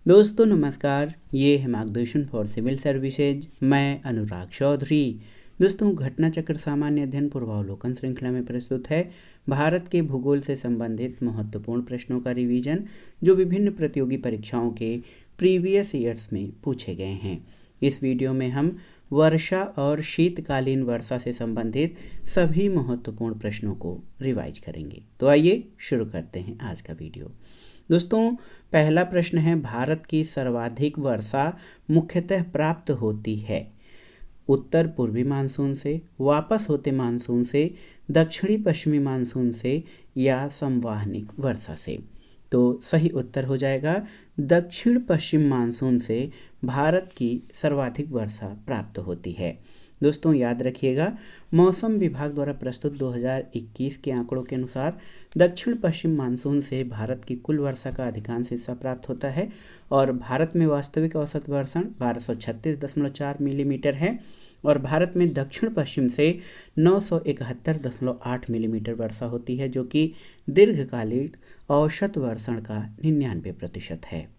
दोस्तों नमस्कार, ये है मार्गदर्शन फॉर सिविल सर्विसेज। मैं अनुराग चौधरी। दोस्तों, घटना चक्र सामान्य अध्ययन पूर्वावलोकन श्रृंखला में प्रस्तुत है भारत के भूगोल से संबंधित महत्वपूर्ण प्रश्नों का रिवीजन, जो विभिन्न प्रतियोगी परीक्षाओं के प्रीवियस ईयर्स में पूछे गए हैं। इस वीडियो में हम वर्षा और शीतकालीन वर्षा से संबंधित सभी महत्वपूर्ण प्रश्नों को रिवाइज करेंगे। तो आइए शुरू करते हैं आज का वीडियो। दोस्तों, पहला प्रश्न है, भारत की सर्वाधिक वर्षा मुख्यतः प्राप्त होती है उत्तर पूर्वी मानसून से, वापस होते मानसून से, दक्षिणी पश्चिमी मानसून से या संवहनिक वर्षा से। तो सही उत्तर हो जाएगा दक्षिण पश्चिम मानसून से भारत की सर्वाधिक वर्षा प्राप्त होती है। दोस्तों याद रखिएगा, मौसम विभाग द्वारा प्रस्तुत 2021 के आंकड़ों के अनुसार दक्षिण पश्चिम मानसून से भारत की कुल वर्षा का अधिकांश हिस्सा प्राप्त होता है और भारत में वास्तविक औसत वर्षण 1236.4 मिलीमीटर है और भारत में दक्षिण पश्चिम से 971.8 मिलीमीटर वर्षा होती है, जो कि दीर्घकालिक औसत वर्षण का 99% है।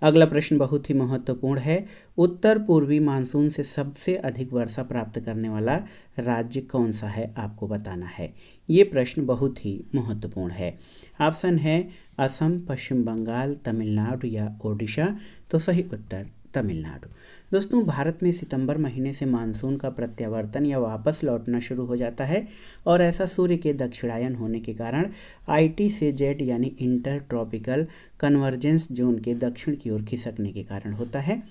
अगला प्रश्न बहुत ही महत्वपूर्ण है, उत्तर पूर्वी मानसून से सबसे अधिक वर्षा प्राप्त करने वाला राज्य कौन सा है, आपको बताना है। ये प्रश्न बहुत ही महत्वपूर्ण है। ऑप्शन है असम, पश्चिम बंगाल, तमिलनाडु या ओडिशा। तो सही उत्तर तमिलनाडु। दोस्तों, भारत में सितंबर महीने से मानसून का प्रत्यावर्तन या वापस लौटना शुरू हो जाता है और ऐसा सूर्य के दक्षिणायन होने के कारण IT से जेड यानी इंटर ट्रॉपिकल कन्वर्जेंस जोन के दक्षिण की ओर खिसकने के कारण होता है।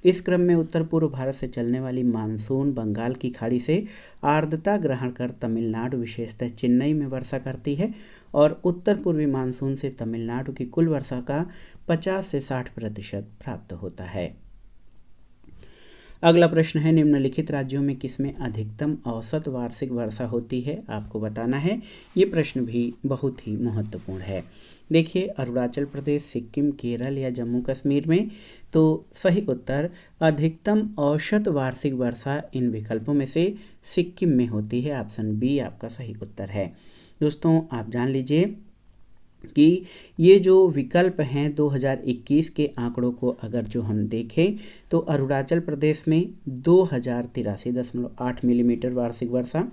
इस क्रम में उत्तर पूर्व भारत से चलने वाली मानसून बंगाल की खाड़ी से आर्द्रता ग्रहण कर तमिलनाडु, विशेषतः चेन्नई में वर्षा करती है और उत्तर पूर्वी मानसून से तमिलनाडु की कुल वर्षा का 50 से 60% प्राप्त होता है। अगला प्रश्न है, निम्नलिखित राज्यों में किसमें अधिकतम औसत वार्षिक वर्षा होती है, आपको बताना है। ये प्रश्न भी बहुत ही महत्वपूर्ण है। देखिए, अरुणाचल प्रदेश, सिक्किम, केरल या जम्मू कश्मीर में। तो सही उत्तर अधिकतम औसत वार्षिक वर्षा इन विकल्पों में से सिक्किम में होती है। ऑप्शन बी आपका सही उत्तर है। दोस्तों, आप जान लीजिए कि ये जो विकल्प हैं 2021 के आंकड़ों को अगर जो हम देखें तो अरुणाचल प्रदेश में 2083.8 मिलीमीटर वार्षिक वर्षा,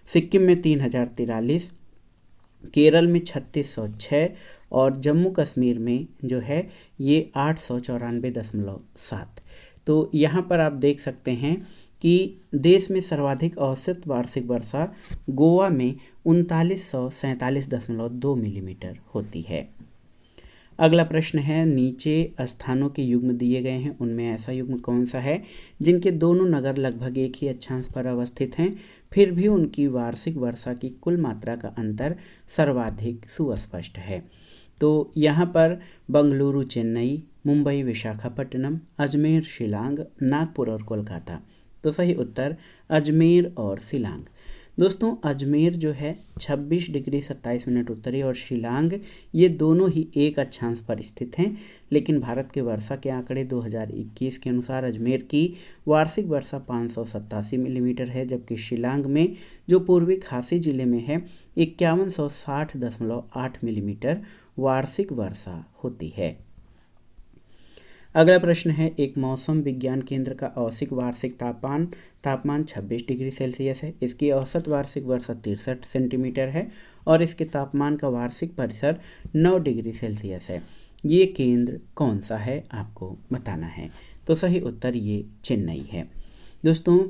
सिक्किम में 3043, केरल में 3606 और जम्मू कश्मीर में जो है ये 894.7। तो यहाँ पर आप देख सकते हैं कि देश में सर्वाधिक औसत वार्षिक वर्षा गोवा में 3947.2 मिलीमीटर होती है। अगला प्रश्न है, नीचे स्थानों के युग्म दिए गए हैं, उनमें ऐसा युग्म कौन सा है जिनके दोनों नगर लगभग एक ही अक्षांश पर अवस्थित हैं, फिर भी उनकी वार्षिक वर्षा की कुल मात्रा का अंतर सर्वाधिक सुस्पष्ट है। तो यहाँ पर बंगलुरु चेन्नई, मुंबई विशाखापट्टनम, अजमेर शिलांग, नागपुर और कोलकाता। तो सही उत्तर अजमेर और शिलांग। दोस्तों, अजमेर जो है 26 डिग्री 27 मिनट उत्तरी और शिलांग ये दोनों ही एक अक्षांश पर स्थित हैं, लेकिन भारत के वर्षा के आंकड़े 2021 के अनुसार अजमेर की वार्षिक वर्षा 587 मिलीमीटर है, जबकि शिलांग में जो पूर्वी खासी जिले में है 5160.8 मिलीमीटर वार्षिक वर्षा होती है। अगला प्रश्न है, एक मौसम विज्ञान केंद्र का औसत वार्षिक तापमान 26 डिग्री सेल्सियस है। इसकी औसत वार्षिक वर्षा 63 सेंटीमीटर है और इसके तापमान का वार्षिक परिसर 9 डिग्री सेल्सियस है। ये केंद्र कौन सा है, आपको बताना है। तो सही उत्तर ये चेन्नई है। दोस्तों,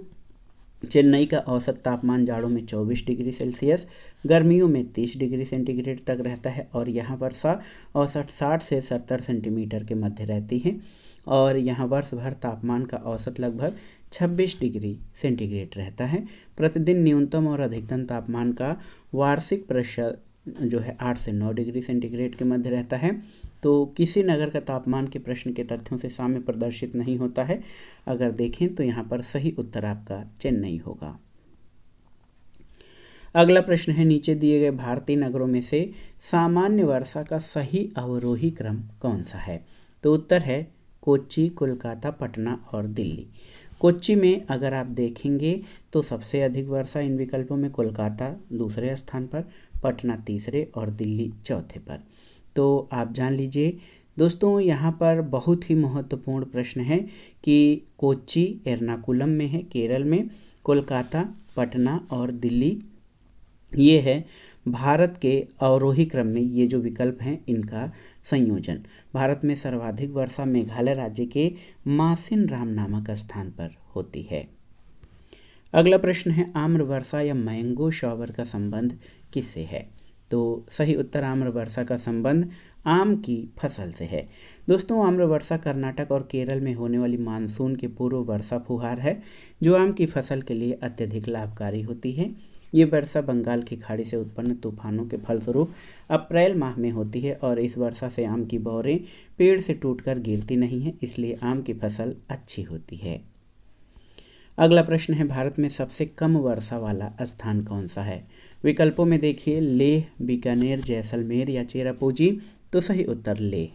चेन्नई का औसत तापमान जाड़ों में 24 डिग्री सेल्सियस, गर्मियों में 30 डिग्री सेंटीग्रेड तक रहता है और यहाँ वर्षा औसत 60 से 70 सेंटीमीटर के मध्य रहती है और यहाँ वर्ष भर तापमान का औसत लगभग 26 डिग्री सेंटीग्रेड रहता है। प्रतिदिन न्यूनतम और अधिकतम तापमान का वार्षिक प्रतिशत जो है 8 से 9 डिग्री सेंटीग्रेड के मध्य रहता है। तो किसी नगर का तापमान के प्रश्न के तथ्यों से साम्य प्रदर्शित नहीं होता है। अगर देखें तो यहाँ पर सही उत्तर आपका चेन्नई होगा। अगला प्रश्न है, नीचे दिए गए भारतीय नगरों में से सामान्य वर्षा का सही अवरोही क्रम कौन सा है। तो उत्तर है कोच्चि, कोलकाता, पटना और दिल्ली। कोच्चि में अगर आप देखेंगे तो सबसे अधिक वर्षा इन विकल्पों में कोलकाता दूसरे स्थान पर, पटना तीसरे और दिल्ली चौथे पर। तो आप जान लीजिए दोस्तों यहाँ पर बहुत ही महत्वपूर्ण प्रश्न है कि कोच्चि एर्नाकुलम में है केरल में, कोलकाता, पटना और दिल्ली ये है भारत के अवरोही क्रम में ये जो विकल्प हैं इनका संयोजन। भारत में सर्वाधिक वर्षा मेघालय राज्य के मासिनराम नामक स्थान पर होती है। अगला प्रश्न है आम्र वर्षा या मैंगो शॉवर का संबंध किससे है? तो सही उत्तर आम्र वर्षा का संबंध आम की फसल से है। दोस्तों आम्र वर्षा कर्नाटक और केरल में होने वाली मानसून के पूर्व वर्षा फुहार है जो आम की फसल के लिए अत्यधिक लाभकारी होती है। ये वर्षा बंगाल की खाड़ी से उत्पन्न तूफानों के फलस्वरूप अप्रैल माह में होती है और इस वर्षा से आम की बौरें पेड़ से टूटकर गिरती नहीं है, इसलिए आम की फसल अच्छी होती है। अगला प्रश्न है भारत में सबसे कम वर्षा वाला स्थान कौन सा है? विकल्पों में देखिए लेह, बीकानेर, जैसलमेर या चेरापूंजी। तो सही उत्तर लेह।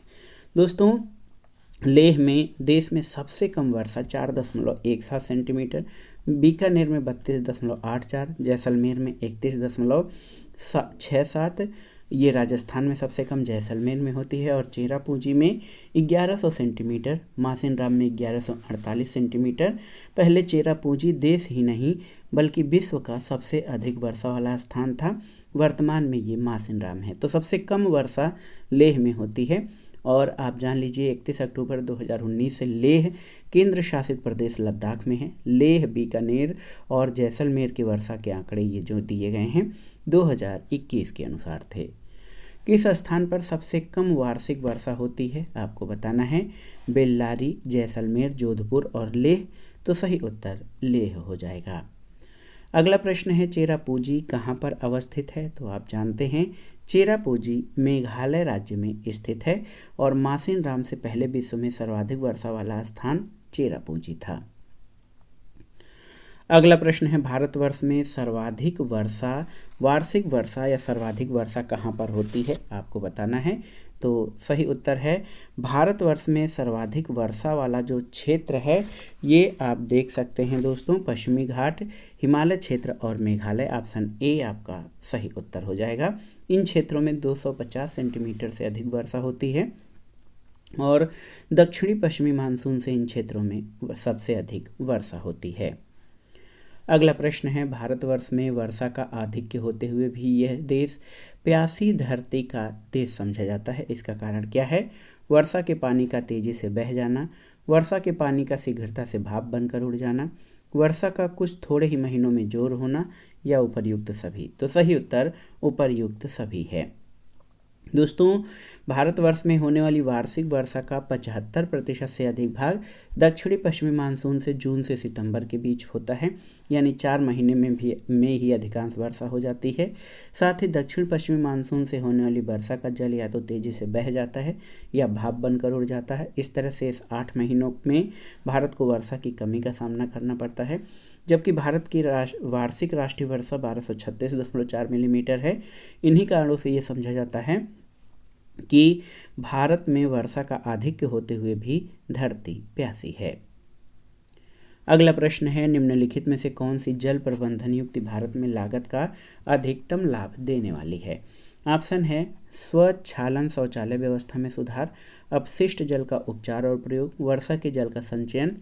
दोस्तों लेह में देश में सबसे कम वर्षा 4.17 सेंटीमीटर, बीकानेर में 32.84, जैसलमेर में 31.67, ये राजस्थान में सबसे कम जैसलमेर में होती है, और चेरापूंजी में 1100 सेंटीमीटर, मासिनराम में 1148 सेंटीमीटर। पहले चेरापूंजी देश ही नहीं बल्कि विश्व का सबसे अधिक वर्षा वाला स्थान था, वर्तमान में ये मासिनराम है। तो सबसे कम वर्षा लेह में होती है। और आप जान लीजिए 31 अक्टूबर 2019 से लेह केंद्र शासित प्रदेश लद्दाख में है। लेह, बीकानेर और जैसलमेर की वर्षा के आंकड़े ये जो दिए गए हैं 2021 के अनुसार थे। किस स्थान पर सबसे कम वार्षिक वर्षा होती है आपको बताना है? बेल्लारी, जैसलमेर, जोधपुर और लेह। तो सही उत्तर लेह हो जाएगा। अगला प्रश्न है चेरापूंजी कहाँ पर अवस्थित है? तो आप जानते हैं चेरापूंजी मेघालय राज्य में स्थित है और मासिनराम से पहले विश्व में सर्वाधिक वर्षा वाला स्थान चेरापूंजी था। अगला प्रश्न है भारतवर्ष में सर्वाधिक वर्षा, वार्षिक वर्षा या सर्वाधिक वर्षा कहाँ पर होती है आपको बताना है। तो सही उत्तर है भारतवर्ष में सर्वाधिक वर्षा वाला जो क्षेत्र है ये आप देख सकते हैं दोस्तों, पश्चिमी घाट, हिमालय क्षेत्र और मेघालय। ऑप्शन ए आपका सही उत्तर हो जाएगा। इन क्षेत्रों में 250 सेंटीमीटर से अधिक वर्षा होती है और दक्षिणी पश्चिमी मानसून से इन क्षेत्रों में सबसे अधिक वर्षा होती है। अगला प्रश्न है भारतवर्ष में वर्षा का आधिक्य होते हुए भी यह देश प्यासी धरती का देश समझा जाता है। इसका कारण क्या है? वर्षा के पानी का तेजी से बह जाना, वर्षा के पानी का शीघ्रता से भाप बनकर उड़ जाना, वर्षा का कुछ थोड़े ही महीनों में जोर होना या उपर्युक्त सभी। तो सही उत्तर उपर्युक्त सभी है। दोस्तों भारतवर्ष में होने वाली वार्षिक वर्षा का 75% से अधिक भाग दक्षिणी पश्चिमी मानसून से जून से सितंबर के बीच होता है, यानी 4 महीने में ही अधिकांश वर्षा हो जाती है। साथ ही दक्षिण पश्चिमी मानसून से होने वाली वर्षा का जल या तो तेजी से बह जाता है या भाप बनकर उड़ जाता है। इस तरह से इस 8 महीनों में भारत को वर्षा की कमी का सामना करना पड़ता है, जबकि भारत की वार्षिक राष्ट्रीय वर्षा 1236.4 मिलीमीटर है। इन्हीं कारणों से ये समझा जाता है कि भारत में वर्षा का आधिक्य होते हुए भी धरती प्यासी है। अगला प्रश्न है निम्नलिखित में से कौन सी जल प्रबंधन युक्ति भारत में लागत का अधिकतम लाभ देने वाली है? ऑप्शन है स्वच्छालन शौचालय व्यवस्था में सुधार, अपशिष्ट जल का उपचार और प्रयोग, वर्षा के जल का संचयन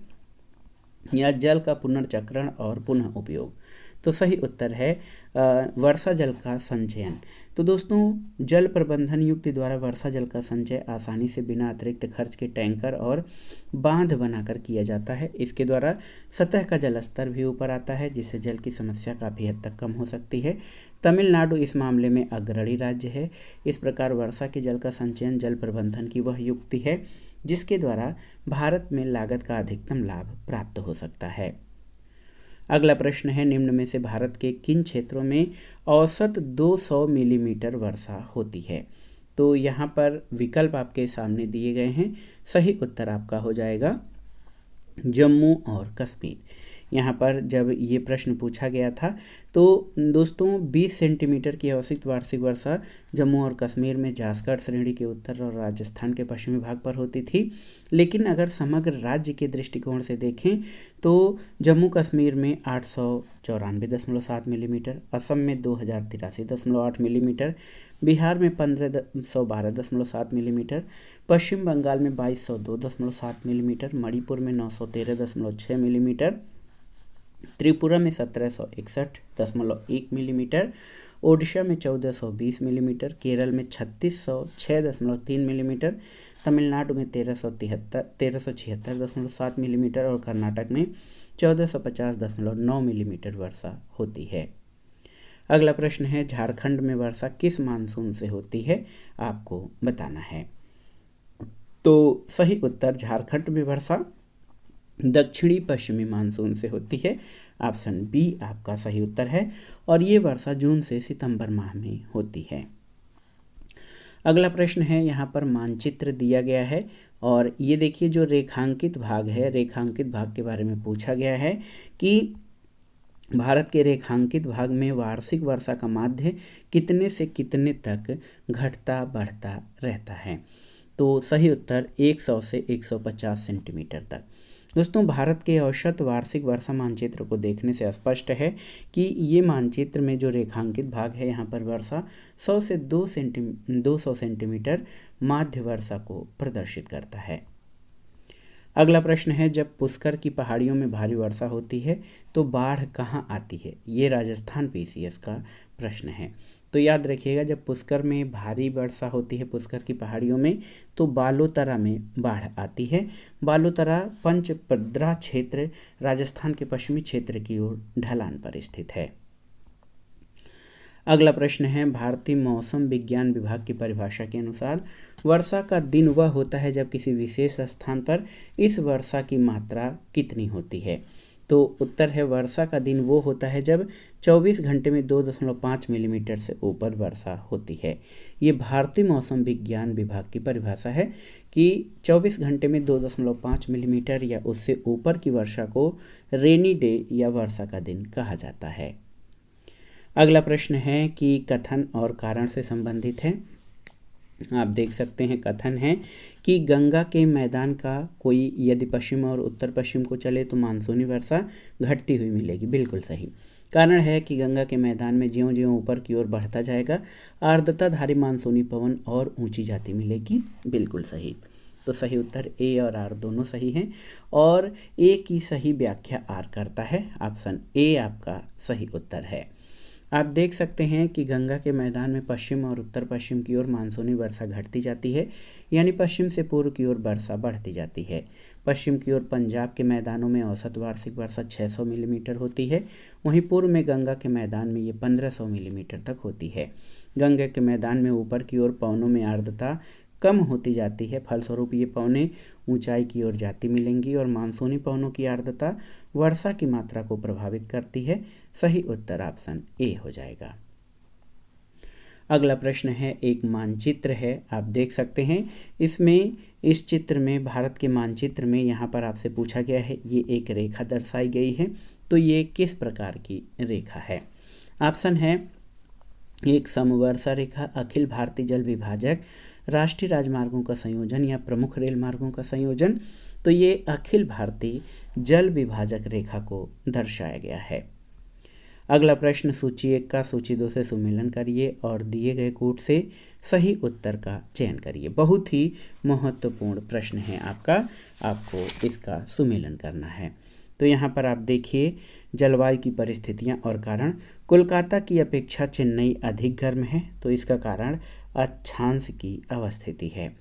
या जल का पुनर्चक्रण और पुनः उपयोग। तो सही उत्तर है वर्षा जल का संचयन। तो दोस्तों जल प्रबंधन युक्ति द्वारा वर्षा जल का संचय आसानी से बिना अतिरिक्त खर्च के टैंकर और बांध बनाकर किया जाता है। इसके द्वारा सतह का जल स्तर भी ऊपर आता है, जिससे जल की समस्या काफ़ी हद तक कम हो सकती है। तमिलनाडु इस मामले में अग्रणी राज्य है। इस प्रकार वर्षा के जल का संचयन जल प्रबंधन की वह युक्ति है जिसके द्वारा भारत में लागत का अधिकतम लाभ प्राप्त हो सकता है। अगला प्रश्न है निम्न में से भारत के किन क्षेत्रों में औसत 200 मिलीमीटर वर्षा होती है? तो यहाँ पर विकल्प आपके सामने दिए गए हैं। सही उत्तर आपका हो जाएगा जम्मू और कश्मीर। यहाँ पर जब ये प्रश्न पूछा गया था तो दोस्तों 20 सेंटीमीटर की औसत वार्षिक वर्षा जम्मू और कश्मीर में जासकर श्रेणी के उत्तर और राजस्थान के पश्चिमी भाग पर होती थी। लेकिन अगर समग्र राज्य के दृष्टिकोण से देखें तो जम्मू कश्मीर में 894.7 मिलीमीटर, असम में 2083.8 मिलीमीटर, बिहार में 1512.7 मिलीमीटर, पश्चिम बंगाल में 2202.7 मिलीमीटर, मणिपुर में 913.6 मिलीमीटर, त्रिपुरा में 1761.1 मिलीमीटर, ओडिशा में 1420 मिलीमीटर, केरल में 3606.3 मिलीमीटर, तमिलनाडु में 1376.7 मिलीमीटर और कर्नाटक में 1450.9 मिलीमीटर वर्षा होती है। अगला प्रश्न है, झारखंड में वर्षा किस मानसून से होती है, आपको बताना है। तो सही उत्तर, झारखंड में वर्षा दक्षिणी पश्चिमी मानसून से होती है। ऑप्शन बी आपका सही उत्तर है और ये वर्षा जून से सितंबर माह में होती है। अगला प्रश्न है, यहाँ पर मानचित्र दिया गया है और ये देखिए जो रेखांकित भाग है, रेखांकित भाग के बारे में पूछा गया है कि भारत के रेखांकित भाग में वार्षिक वर्षा का माध्य कितने से कितने तक घटता बढ़ता रहता है। तो सही उत्तर 100 से 150 सेंटीमीटर तक। दोस्तों भारत के औसत वार्षिक वर्षा मानचित्र को देखने से स्पष्ट है कि ये मानचित्र में जो रेखांकित भाग है यहाँ पर वर्षा 100 से 200 सेंटीमीटर माध्य वर्षा को प्रदर्शित करता है। अगला प्रश्न है, जब पुष्कर की पहाड़ियों में भारी वर्षा होती है तो बाढ़ कहाँ आती है। ये राजस्थान पीसीएस का प्रश्न है। तो याद रखिएगा, जब पुष्कर में भारी वर्षा होती है पुष्कर की पहाड़ियों में तो बालोतरा में बाढ़ आती है। बालोतरा पंचपद्रा क्षेत्र राजस्थान के पश्चिमी क्षेत्र की ओर ढलान पर स्थित है। अगला प्रश्न है, भारतीय मौसम विज्ञान विभाग की परिभाषा के अनुसार वर्षा का दिन वह होता है जब किसी विशेष स्थान पर इस वर्षा की मात्रा कितनी होती है। तो उत्तर है, वर्षा का दिन वो होता है जब 24 घंटे में 2.5 मिलीमीटर से ऊपर वर्षा होती है। ये भारतीय मौसम विज्ञान विभाग की परिभाषा है कि 24 घंटे में 2.5 मिलीमीटर या उससे ऊपर की वर्षा को रेनी डे या वर्षा का दिन कहा जाता है। अगला प्रश्न है कि कथन और कारण से संबंधित है। आप देख सकते हैं कथन है कि गंगा के मैदान का कोई यदि पश्चिम और उत्तर पश्चिम को चले तो मानसूनी वर्षा घटती हुई मिलेगी। बिल्कुल सही। कारण है कि गंगा के मैदान में ज्यों-ज्यों ऊपर की ओर बढ़ता जाएगा आर्द्रताधारी मानसूनी पवन और ऊंची जाती मिलेगी। बिल्कुल सही। तो सही उत्तर ए और आर दोनों सही हैं और ए की सही व्याख्या आर करता है। ऑप्शन ए आपका सही उत्तर है। आप देख सकते हैं कि गंगा के मैदान में पश्चिम और उत्तर पश्चिम की ओर मानसूनी वर्षा घटती जाती है, यानी पश्चिम से पूर्व की ओर वर्षा बढ़ती जाती है। पश्चिम की ओर पंजाब के मैदानों में औसत वार्षिक वर्षा 600 मिलीमीटर होती है, वहीं पूर्व में गंगा के मैदान में ये 1500 मिलीमीटर तक होती है। गंगा के मैदान में ऊपर की ओर पवनों में आर्द्रता कम होती जाती है, फलस्वरूप ये पवनें ऊंचाई की ओर जाती मिलेंगी और मानसूनी पवनों की आर्द्रता वर्षा की मात्रा को प्रभावित करती है। सही उत्तर ऑप्शन ए हो जाएगा। अगला प्रश्न है, एक मानचित्र है, आप देख सकते हैं इसमें इस चित्र में भारत के मानचित्र में यहाँ पर आपसे पूछा गया है, ये एक रेखा दर्शाई गई है, तो ये किस प्रकार की रेखा है। ऑप्शन है, एक समवर्षा रेखा, अखिल भारतीय जल विभाजक, राष्ट्रीय राजमार्गों का संयोजन या प्रमुख रेल मार्गों का संयोजन। तो ये अखिल भारतीय जल विभाजक रेखा को दर्शाया गया है। अगला प्रश्न, सूची 1 का सूची 2 से सुमेलन करिए और दिए गए कोड से सही उत्तर का चयन करिए। बहुत ही महत्वपूर्ण प्रश्न है आपको इसका सुमेलन करना है। तो यहाँ पर आप देखिए, जलवायु की परिस्थितियाँ और कारण, कोलकाता की अपेक्षा चेन्नई अधिक गर्म है, तो इसका कारण अक्षांश की अवस्थिति है।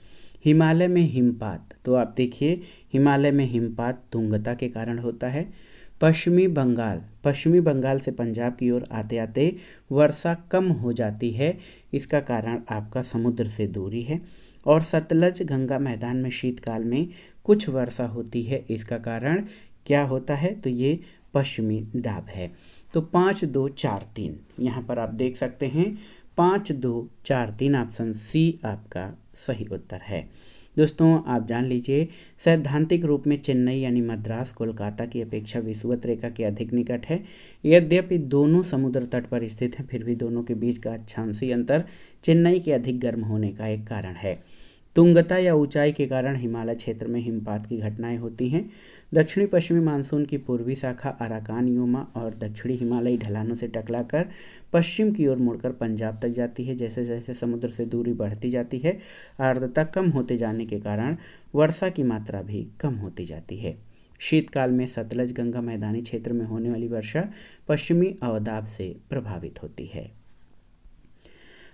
हिमालय में हिमपात, तो आप देखिए हिमालय में हिमपात तुंगता के कारण होता है। पश्चिमी बंगाल से पंजाब की ओर आते आते वर्षा कम हो जाती है, इसका कारण आपका समुद्र से दूरी है। और सतलज गंगा मैदान में शीतकाल में कुछ वर्षा होती है, इसका कारण क्या होता है, तो ये पश्चिमी दाब है। तो 5 2 4 3 यहाँ पर आप देख सकते हैं 5 2 4 3 ऑप्शन सी आपका सही उत्तर है। दोस्तों आप जान लीजिए, सैद्धांतिक रूप में चेन्नई यानी मद्रास कोलकाता की अपेक्षा विषुवत रेखा के अधिक निकट है। यद्यपि दोनों समुद्र तट पर स्थित हैं, फिर भी दोनों के बीच का अक्षांशीय अंतर चेन्नई के अधिक गर्म होने का एक कारण है। तुंगता या ऊंचाई के कारण हिमालय क्षेत्र में हिमपात की घटनाएं होती हैं। दक्षिणी पश्चिमी मानसून की पूर्वी शाखा अराकान योमा और दक्षिणी हिमालयी ढलानों से टकराकर पश्चिम की ओर मुड़कर पंजाब तक जाती है। जैसे जैसे समुद्र से दूरी बढ़ती जाती है, आर्द्रता कम होते जाने के कारण वर्षा की मात्रा भी कम होती जाती है। शीतकाल में सतलज गंगा मैदानी क्षेत्र में होने वाली वर्षा पश्चिमी अवदाब से प्रभावित होती है।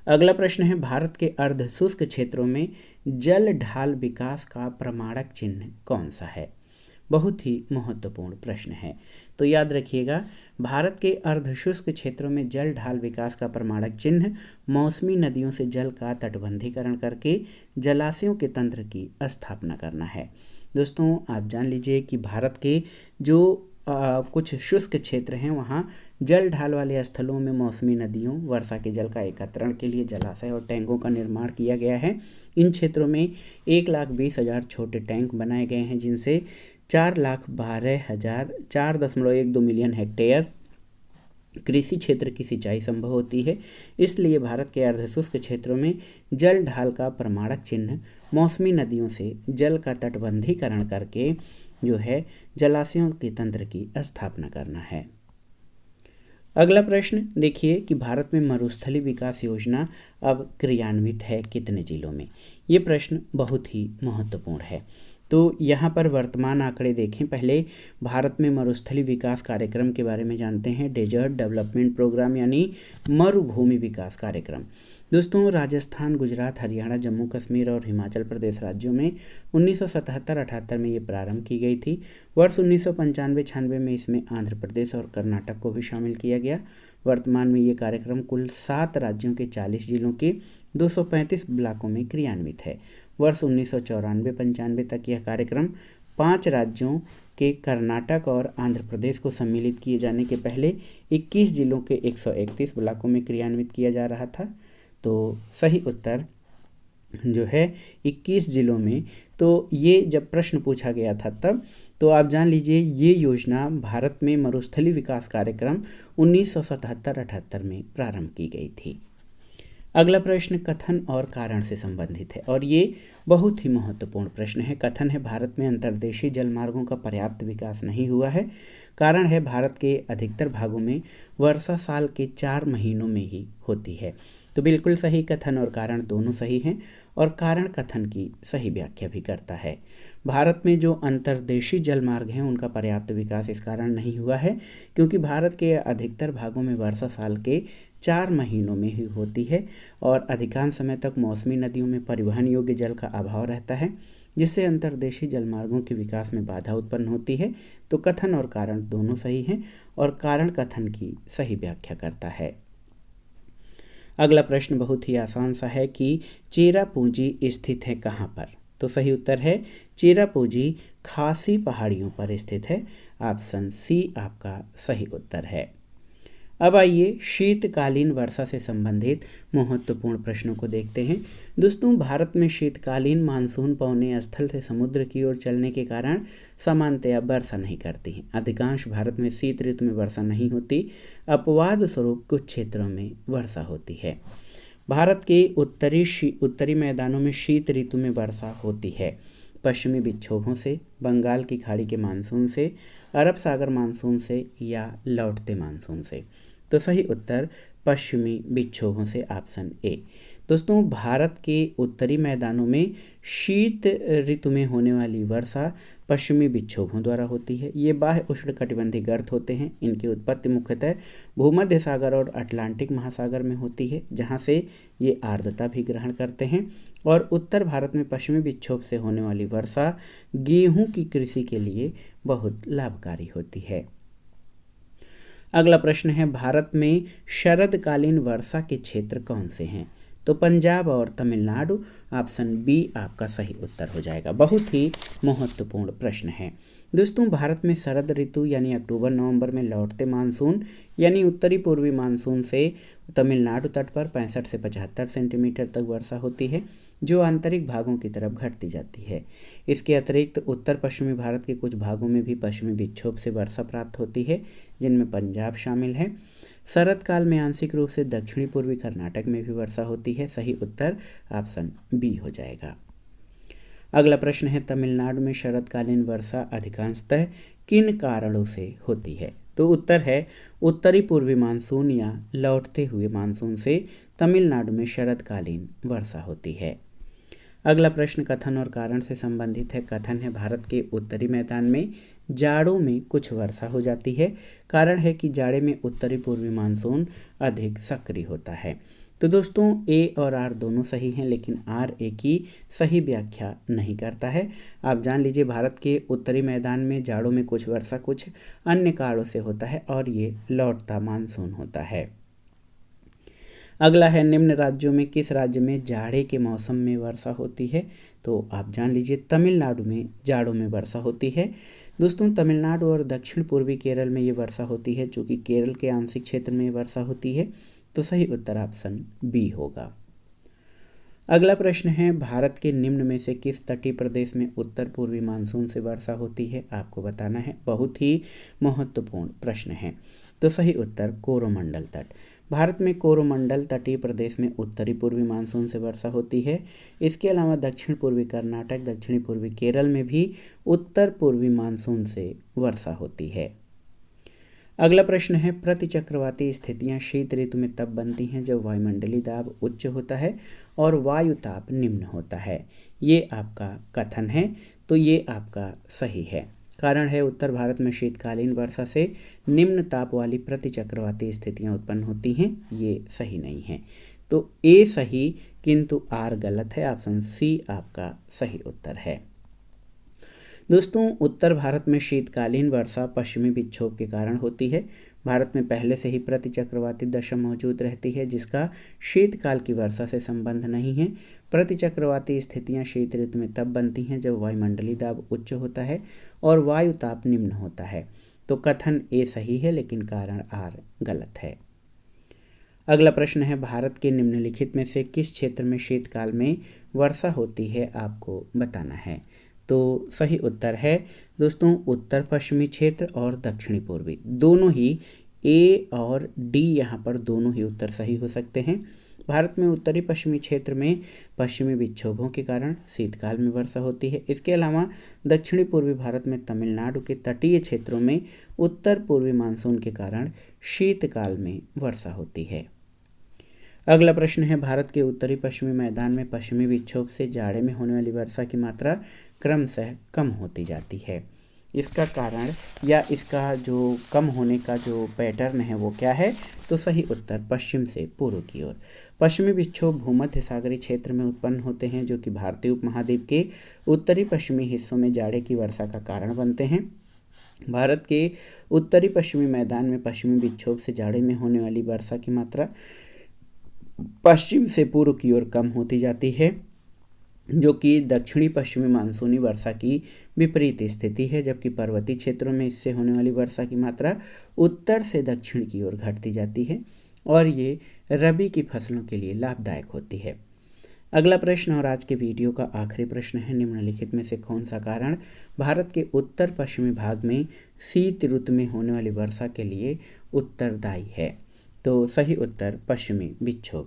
अगला प्रश्न है, भारत के अर्ध शुष्क क्षेत्रों में जल ढाल विकास का प्रमाणक चिन्ह कौन सा है? बहुत ही महत्वपूर्ण प्रश्न है। तो याद रखिएगा, भारत के अर्ध शुष्क क्षेत्रों में जल ढाल विकास का प्रमाणक चिन्ह मौसमी नदियों से जल का तटबंधीकरण करके जलाशयों के तंत्र की स्थापना करना है। दोस्तों आप जान लीजिए कि भारत के जो कुछ शुष्क क्षेत्र हैं, वहाँ जल ढाल वाले स्थलों में मौसमी नदियों, वर्षा के जल का एकत्रण के लिए जलाशय और टैंकों का निर्माण किया गया है। इन क्षेत्रों में 1,20,000 छोटे टैंक बनाए गए हैं, जिनसे 4,12,4.12 मिलियन हेक्टेयर कृषि क्षेत्र की सिंचाई संभव होती है। इसलिए भारत के अर्धशुष्क क्षेत्रों में जल ढाल का प्रमाणक चिन्ह मौसमी नदियों से जल का तटबंधीकरण करके जो है जलाशयों के तंत्र की स्थापना करना है। अगला प्रश्न देखिए कि भारत में मरुस्थलीय विकास योजना अब क्रियान्वित है कितने जिलों में? ये प्रश्न बहुत ही महत्वपूर्ण है। तो यहाँ पर वर्तमान आंकड़े देखें। पहले भारत में मरुस्थलीय विकास कार्यक्रम के बारे में जानते हैं। डेजर्ट डेवलपमेंट प्रोग्राम यानी मरुभूमि विकास कार्यक्रम। दोस्तों राजस्थान, गुजरात, हरियाणा, जम्मू कश्मीर और हिमाचल प्रदेश राज्यों में 1977-78 में ये प्रारंभ की गई थी। वर्ष 1995-96 में इसमें आंध्र प्रदेश और कर्नाटक को भी शामिल किया गया। वर्तमान में ये कार्यक्रम कुल 7 राज्यों के 40 जिलों के 235 ब्लॉकों में क्रियान्वित है। वर्ष 1994-95 तक यह कार्यक्रम 5 राज्यों के कर्नाटक और आंध्र प्रदेश को सम्मिलित किए जाने के पहले 21 जिलों के 131 ब्लॉकों में क्रियान्वित किया जा रहा था। तो सही उत्तर जो है 21 जिलों में। तो ये जब प्रश्न पूछा गया था तब, तो आप जान लीजिए ये योजना भारत में मरुस्थलीय विकास कार्यक्रम 1977-78 में प्रारंभ की गई थी। अगला प्रश्न कथन और कारण से संबंधित है और ये बहुत ही महत्वपूर्ण प्रश्न है। कथन है, भारत में अंतर्देशीय जलमार्गों का पर्याप्त विकास नहीं हुआ है। कारण है, भारत के अधिकतर भागों में वर्षा साल के 4 महीनों में ही होती है। तो बिल्कुल सही, कथन और कारण दोनों सही हैं और कारण कथन की सही व्याख्या भी करता है। भारत में जो अंतर्देशीय जलमार्ग हैं उनका पर्याप्त विकास इस कारण नहीं हुआ है क्योंकि भारत के अधिकतर भागों में वर्षा साल के 4 महीनों में ही होती है और अधिकांश समय तक मौसमी नदियों में परिवहन योग्य जल का अभाव रहता है, जिससे अंतर्देशीय जलमार्गों के विकास में बाधा उत्पन्न होती है। तो कथन और कारण दोनों सही हैं और कारण कथन की सही व्याख्या करता है। अगला प्रश्न बहुत ही आसान सा है कि चेरापूंजी स्थित है कहाँ पर? तो सही उत्तर है चेरापूंजी खासी पहाड़ियों पर स्थित है। ऑप्शन सी आपका सही उत्तर है। अब आइए शीतकालीन वर्षा से संबंधित महत्वपूर्ण प्रश्नों को देखते हैं। दोस्तों भारत में शीतकालीन मानसून पवनें स्थल से समुद्र की ओर चलने के कारण सामान्यतया वर्षा नहीं करती हैं। अधिकांश भारत में शीत ऋतु में वर्षा नहीं होती। अपवाद स्वरूप कुछ क्षेत्रों में वर्षा होती है। भारत के उत्तरी मैदानों में शीत ऋतु में वर्षा होती है। पश्चिमी विक्षोभों से, बंगाल की खाड़ी के मानसून से, अरब सागर मानसून से या लौटते मानसून से। तो सही उत्तर पश्चिमी विक्षोभों से, ऑप्शन ए। दोस्तों भारत के उत्तरी मैदानों में शीत ऋतु में होने वाली वर्षा पश्चिमी विक्षोभों द्वारा होती है। ये बाह्य उष्णकटिबंधीय गर्त होते हैं। इनकी उत्पत्ति मुख्यतः भूमध्य सागर और अटलांटिक महासागर में होती है, जहाँ से ये आर्द्रता भी ग्रहण करते हैं। और उत्तर भारत में पश्चिमी विक्षोभ से होने वाली वर्षा गेहूं की कृषि के लिए बहुत लाभकारी होती है। अगला प्रश्न है, भारत में शरदकालीन वर्षा के क्षेत्र कौन से हैं? तो पंजाब और तमिलनाडु। ऑप्शन बी आपका सही उत्तर हो जाएगा। बहुत ही महत्वपूर्ण प्रश्न है। दोस्तों भारत में शरद ऋतु यानी अक्टूबर नवंबर में लौटते मानसून यानी उत्तरी पूर्वी मानसून से तमिलनाडु तट पर 65 से 75 सेंटीमीटर तक वर्षा होती है। जो आंतरिक भागों की तरफ घटती जाती है। इसके अतिरिक्त उत्तर पश्चिमी भारत के कुछ भागों में भी पश्चिमी विक्षोभ से वर्षा प्राप्त होती है, जिनमें पंजाब शामिल है। शरद काल में आंशिक रूप से दक्षिणी पूर्वी कर्नाटक में भी वर्षा होती है। सही उत्तर ऑप्शन बी हो जाएगा। अगला प्रश्न है, तमिलनाडु में शरदकालीन वर्षा अधिकांशतः किन कारणों से होती है? तो उत्तर है उत्तरी पूर्वी मानसून या लौटते हुए मानसून से तमिलनाडु में शरदकालीन वर्षा होती है। अगला प्रश्न कथन और कारण से संबंधित है। कथन है, भारत के उत्तरी मैदान में जाड़ों में कुछ वर्षा हो जाती है। कारण है कि जाड़े में उत्तरी पूर्वी मानसून अधिक सक्रिय होता है। तो दोस्तों ए और आर दोनों सही हैं, लेकिन आर ए की सही व्याख्या नहीं करता है। आप जान लीजिए, भारत के उत्तरी मैदान में जाड़ों में कुछ वर्षा कुछ अन्य कारणों से होता है और ये लौटता मानसून होता है। अगला है, निम्न राज्यों में किस राज्य में जाड़े के मौसम में वर्षा होती है? तो आप जान लीजिए, तमिलनाडु में जाड़ों में वर्षा होती है। दोस्तों तमिलनाडु और दक्षिण पूर्वी केरल में ये वर्षा होती है, चूँकि केरल के आंशिक क्षेत्र में वर्षा होती है। तो सही उत्तर ऑप्शन बी होगा। अगला प्रश्न है, भारत के निम्न में से किस तटीय प्रदेश में उत्तर पूर्वी मानसून से वर्षा होती है? आपको बताना है। बहुत ही महत्वपूर्ण प्रश्न है। तो सही उत्तर कोरोमंडल तट। भारत में कोरोमंडल तटीय प्रदेश में उत्तरी पूर्वी मानसून से वर्षा होती है। इसके अलावा दक्षिण पूर्वी कर्नाटक, दक्षिणी पूर्वी केरल में भी उत्तर पूर्वी मानसून से वर्षा होती है। अगला प्रश्न है, प्रतिचक्रवाती स्थितियां शीत ऋतु में तब बनती हैं जब वायुमंडलीय दाब उच्च होता है और वायु ताप निम्न होता है। ये आपका कथन है, तो ये आपका सही है। कारण है, उत्तर भारत में शीतकालीन वर्षा से निम्न ताप वाली प्रतिचक्रवाती स्थितियां उत्पन्न होती हैं। ये सही नहीं है। तो ए सही किंतु आर गलत है। ऑप्शन सी आपका सही उत्तर है। दोस्तों उत्तर भारत में शीतकालीन वर्षा पश्चिमी विक्षोभ के कारण होती है। भारत में पहले से ही प्रतिचक्रवाती दशा मौजूद रहती है, जिसका शीतकाल की वर्षा से संबंध नहीं है। प्रतिचक्रवाती स्थितियां शीत ऋतु में तब बनती हैं जब वायुमंडलीय दाब उच्च होता है और वायु ताप निम्न होता है। तो कथन ए सही है, लेकिन कारण आर गलत है। अगला प्रश्न है, भारत के निम्नलिखित में से किस क्षेत्र में शीतकाल में वर्षा होती है? आपको बताना है। तो सही उत्तर है दोस्तों उत्तर पश्चिमी क्षेत्र और दक्षिणी पूर्वी, दोनों ही ए और डी यहाँ पर दोनों ही उत्तर सही हो सकते हैं। भारत में उत्तरी पश्चिमी क्षेत्र में पश्चिमी विक्षोभों के कारण शीतकाल में वर्षा होती है। इसके अलावा दक्षिणी पूर्वी भारत में तमिलनाडु के तटीय क्षेत्रों में उत्तर पूर्वी मानसून के कारण शीतकाल में वर्षा होती है। अगला प्रश्न है, भारत के उत्तरी पश्चिमी मैदान में पश्चिमी विक्षोभ से जाड़े में होने वाली वर्षा की मात्रा क्रमशः कम होती जाती है। इसका कारण या इसका जो कम होने का जो पैटर्न है वो क्या है? तो सही उत्तर पश्चिम से पूर्व की ओर। पश्चिमी विक्षोभ भूमध्य सागरीय क्षेत्र में उत्पन्न होते हैं, जो कि भारतीय उपमहाद्वीप के उत्तरी पश्चिमी हिस्सों में जाड़े की वर्षा का कारण बनते हैं। भारत के उत्तरी पश्चिमी मैदान में पश्चिमी विक्षोभ से जाड़े में होने वाली वर्षा की मात्रा पश्चिम से पूर्व की ओर कम होती जाती है, जो कि दक्षिणी पश्चिमी मानसूनी वर्षा की विपरीत स्थिति है। जबकि पर्वतीय क्षेत्रों में इससे होने वाली वर्षा की मात्रा उत्तर से दक्षिण की ओर घटती जाती है और ये रबी की फसलों के लिए लाभदायक होती है। अगला प्रश्न और आज के वीडियो का आखिरी प्रश्न है, निम्नलिखित में से कौन सा कारण भारत के उत्तर पश्चिमी भाग में शीत ऋतु में होने वाली वर्षा के लिए उत्तरदायी है? तो सही उत्तर पश्चिमी विक्षोभ।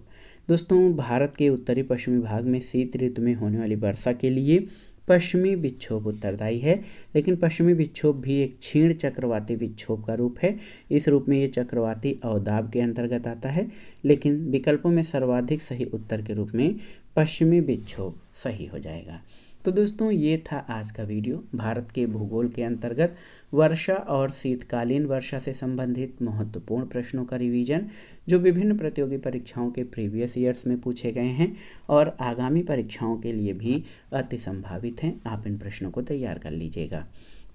दोस्तों भारत के उत्तरी पश्चिमी भाग में शीत ऋतु में होने वाली वर्षा के लिए पश्चिमी विक्षोभ उत्तरदायी है, लेकिन पश्चिमी विक्षोभ भी एक क्षीण चक्रवाती विक्षोभ का रूप है। इस रूप में ये चक्रवाती अवदाब के अंतर्गत आता है, लेकिन विकल्पों में सर्वाधिक सही उत्तर के रूप में पश्चिमी विक्षोभ सही हो जाएगा। तो दोस्तों ये था आज का वीडियो, भारत के भूगोल के अंतर्गत वर्षा और शीतकालीन वर्षा से संबंधित महत्वपूर्ण प्रश्नों का रिवीजन, जो विभिन्न प्रतियोगी परीक्षाओं के प्रीवियस ईयर्स में पूछे गए हैं और आगामी परीक्षाओं के लिए भी अति संभावित हैं। आप इन प्रश्नों को तैयार कर लीजिएगा।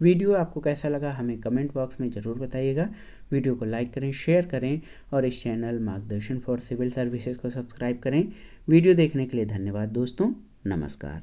वीडियो आपको कैसा लगा हमें कमेंट बॉक्स में ज़रूर बताइएगा। वीडियो को लाइक करें, शेयर करें और इस चैनल मार्गदर्शन फॉर सिविल सर्विसेज को सब्सक्राइब करें। वीडियो देखने के लिए धन्यवाद दोस्तों, नमस्कार।